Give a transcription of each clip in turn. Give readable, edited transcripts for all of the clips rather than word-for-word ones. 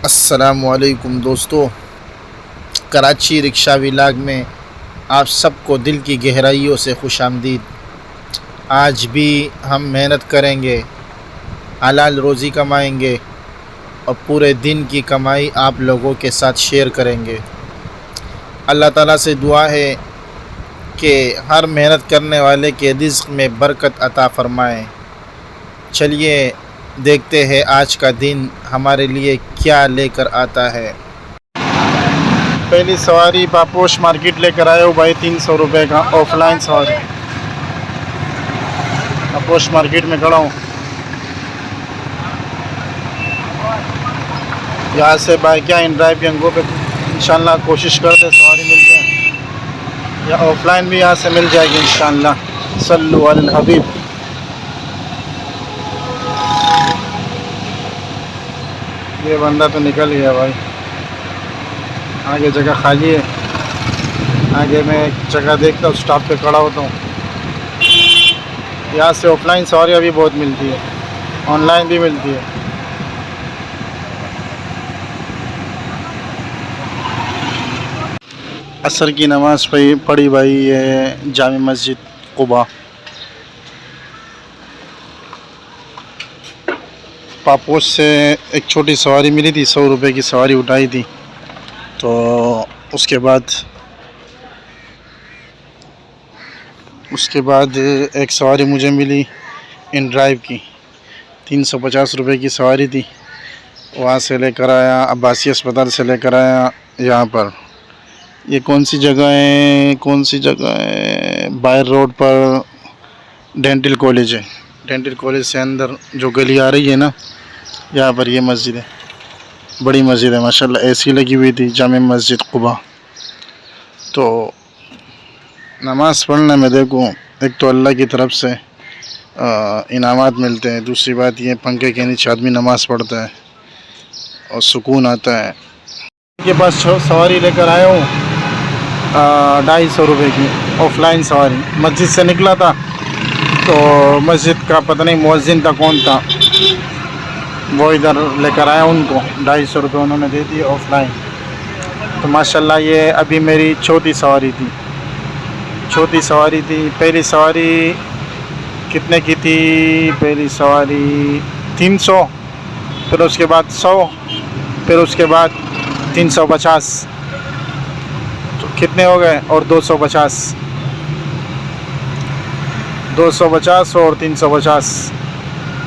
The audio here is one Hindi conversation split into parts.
अस्सलामुअलैकुम दोस्तों, कराची रिक्शा व्लॉग में आप सबको दिल की गहराइयों से खुशामदीद। आज भी हम मेहनत करेंगे, हलाल रोज़ी कमाएंगे और पूरे दिन की कमाई आप लोगों के साथ शेयर करेंगे। अल्लाह ताला से दुआ है कि हर मेहनत करने वाले के रिज़्क़ में बरकत अता फ़रमाएँ। चलिए देखते हैं आज का दिन हमारे लिए क्या लेकर आता है। पहली सवारी पापोश मार्केट लेकर आया हूँ भाई, 300 रुपये का ऑफलाइन सवारी। पापोश मार्केट में खड़ा हूँ, यहाँ से बाइक या इन ड्राइव के अंगों पे इंशाल्लाह कोशिश करते सवारी मिल जाए, या ऑफलाइन भी यहाँ से मिल जाएगी इंशाल्लाह। सल्लु अलल हबीब। ये बंदा तो निकल गया भाई, आगे जगह खाली है। आगे मैं एक जगह देखता हूँ, स्टॉप पे खड़ा होता हूँ। यहाँ से ऑफलाइन सवारी अभी बहुत मिलती है, ऑनलाइन भी मिलती है। असर की नमाज़ पढ़ी भाई, ये जामी मस्जिद कुबा। पापोश से एक छोटी सवारी मिली थी, 100 रुपये की सवारी उठाई थी। तो उसके बाद एक सवारी मुझे मिली इन ड्राइव की, 350 रुपये की सवारी थी। वहाँ से लेकर आया, अब्बासी अस्पताल से लेकर आया यहाँ पर। ये कौन सी जगह है? बायर रोड पर डेंटल कॉलेज है। डेंटल कॉलेज से अंदर जो गली आ रही है ना, यहाँ पर ये मस्जिद है। बड़ी मस्जिद है माशाल्लाह, एसी लगी हुई थी, जामे मस्जिद कुबा। तो नमाज़ पढ़ने में देखो, एक तो अल्लाह की तरफ से इनामात मिलते हैं, दूसरी बात ये पंखे के नीचे आदमी नमाज़ पढ़ता है और सुकून आता है। के पास सवारी लेकर आया हूँ, 250 रुपये की ऑफलाइन सवारी। मस्जिद से निकला था तो मस्जिद का पता नहीं मुअज्जिन था कौन था, वो इधर लेकर आया उनको, 250 रुपये उन्होंने दे दिए ऑफलाइन। तो माशाल्लाह ये अभी मेरी चौथी सवारी थी। पहली सवारी कितने की थी? पहली सवारी 300, फिर उसके बाद 100, फिर उसके बाद 350। तो कितने हो गए? और 250 और 350,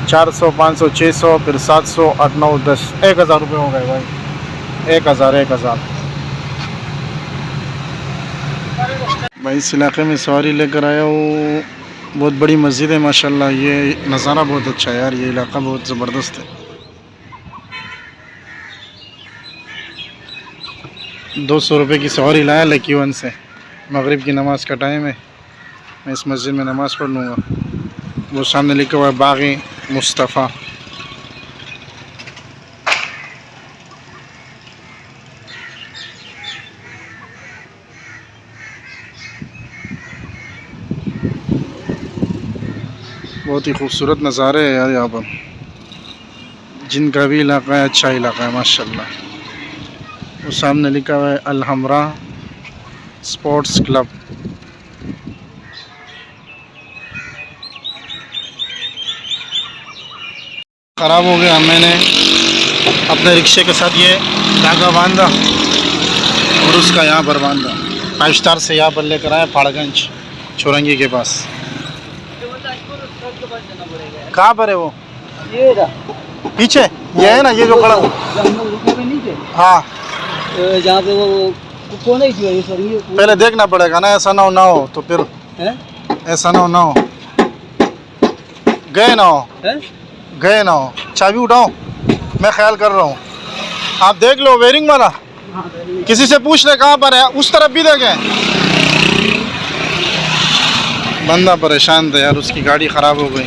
400, 500, 600, फिर 700, 8, 9, 10, 1000 रुपये हो गए भाई। 1000 भाई। इस इलाके में सवारी लेकर आया हूँ, बहुत बड़ी मस्जिद है माशाल्लाह। ये नज़ारा बहुत अच्छा है यार, ये इलाका बहुत ज़बरदस्त है। 200 रुपये की सवारी लाया लकी वन से। मगरिब की नमाज़ का टाइम है, मैं इस मस्जिद में नमाज़ पढ़ लूँगा। वो सामने लिखा हुआ है बाग़ी मुस्तफ़ा। बहुत ही खूबसूरत नज़ारे है यार यहाँ पर। जिनका भी इलाका है अच्छा इलाका है माशाल्लाह। वो सामने लिखा हुआ है अल हमरा स्पोर्ट्स क्लब। ख़राब हो गया, मैंने अपने रिक्शे के साथ ये धागा बांधा और उसका यहाँ पर बांधा। 5 स्टार से यहाँ पर लेकर आया, फाड़गंज चौरंगी के पास। कहाँ पर है वो? ये पीछे ये है ना, ये जो खड़ा। हाँ, जहाँ पे वो कौन है? पहले देखना पड़ेगा ना, ऐसा ना हो तो फिर ऐसा ना हो गए ना हो। चाबी उठाओ, मैं ख्याल कर रहा हूँ, आप देख लो वेयरिंग वाला। किसी से पूछ ले कहाँ पर है, उस तरफ भी देखें। बंदा परेशान था यार, उसकी गाड़ी ख़राब हो गई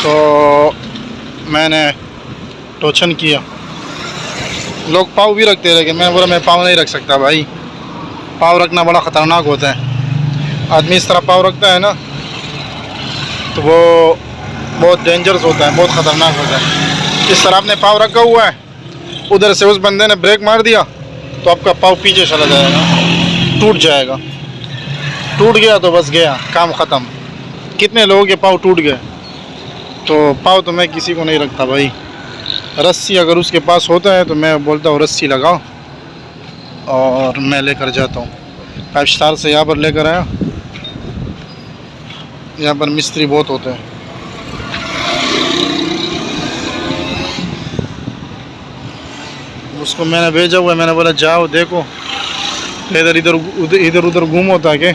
तो मैंने टोचन किया। लोग पाँव भी रखते रहे, मैं बोला मैं पाँव नहीं रख सकता भाई, पाँव रखना बड़ा ख़तरनाक होता है। आदमी इस तरह पाँव रखता है ना तो वो बहुत डेंजरस होता है, बहुत ख़तरनाक होता है। इस तरह आपने पाँव रखा हुआ है उधर से उस बंदे ने ब्रेक मार दिया तो आपका पाँव पीछे चला जाएगा, टूट जाएगा। टूट गया तो बस गया, काम ख़त्म। कितने लोगों के पाँव टूट गए। तो पाँव तो मैं किसी को नहीं रखता भाई। रस्सी अगर उसके पास होता है तो मैं बोलता हूँ रस्सी लगाओ और मैं लेकर जाता हूँ। 5 स्टार से यहाँ पर लेकर आया। यहाँ पर मिस्त्री बहुत होते हैं। उसको मैंने भेजा हुआ है, मैंने बोला जाओ देखो, इधर उधर घूमो ताकि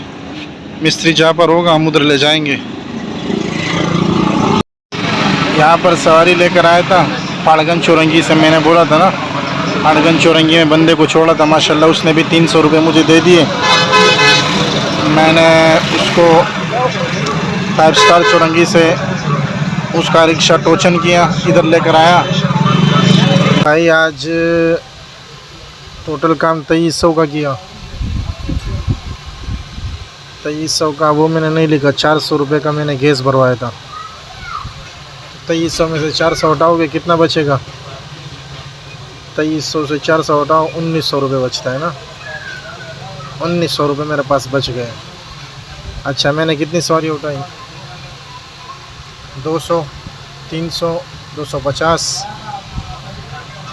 मिस्त्री जहाँ पर होगा हम उधर ले जाएंगे। यहाँ पर सवारी लेकर आया था पाड़गंज चौरंगी से। मैंने बोला था ना, पाड़गंज चौरंगी में बंदे को छोड़ा था, माशाल्लाह उसने भी 300 रुपये मुझे दे दिए। मैंने उसको 5 स्टार चौरंगी से उसका रिक्शा टोचन किया, इधर लेकर आया। भाई आज टोटल काम 2300 का किया। 2300 का वो मैंने नहीं लिखा, 400 रुपये का मैंने गैस भरवाया था। 2300 में से 400 हटाओगे कितना बचेगा? 2300 से 400 हटाओ 1900 रुपये बचता है ना। 1900 रुपये मेरे पास बच गए। अच्छा मैंने कितनी सवारी उठाई? 200, 300, 250,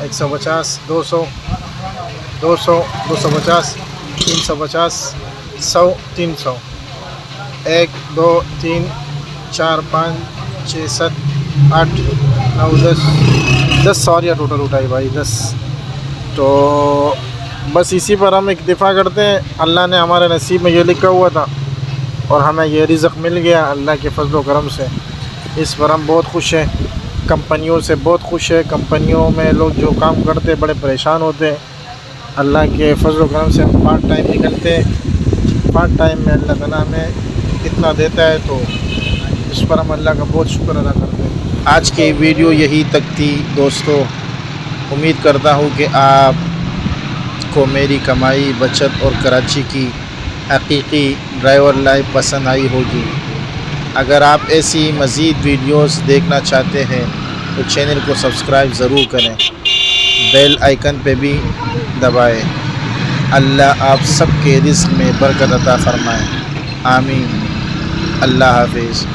150, 200, 200, 250, 350, 100, 300, 1, 2, 3, 4, 5, 6, 7, 8, 9, 10 सवारियाँ टोटल उठाई भाई, 10। तो बस इसी पर हम इक्तिफ़ा करते हैं। अल्लाह ने हमारे नसीब में ये लिखा हुआ था और हमें ये रिज़्क़ मिल गया अल्लाह के फज़ल व करम से। इस पर हम बहुत खुश हैं। कंपनियों से बहुत खुश है। कंपनियों में लोग जो काम करते बड़े परेशान होते हैं। अल्लाह के फज़ल व करम से हम पार्ट टाइम निकलते हैं। पार्ट टाइम में अल्लाह ताला हमें इतना देता है तो इस पर हम अल्लाह का बहुत शुक्र अदा करते हैं। आज की वीडियो यही तक थी दोस्तों। उम्मीद करता हूँ कि आपको मेरी कमाई, बचत और कराची की हकीकी ड्राइवर लाइफ पसंद आई होगी। अगर आप ऐसी मज़ीद वीडियोस देखना चाहते हैं तो चैनल को सब्सक्राइब ज़रूर करें, बेल आइकन पे भी दबाएं। अल्लाह आप सबके रिज़्क़ में बरकत अता फ़रमाए। आमीन। अल्लाह हाफ़िज़।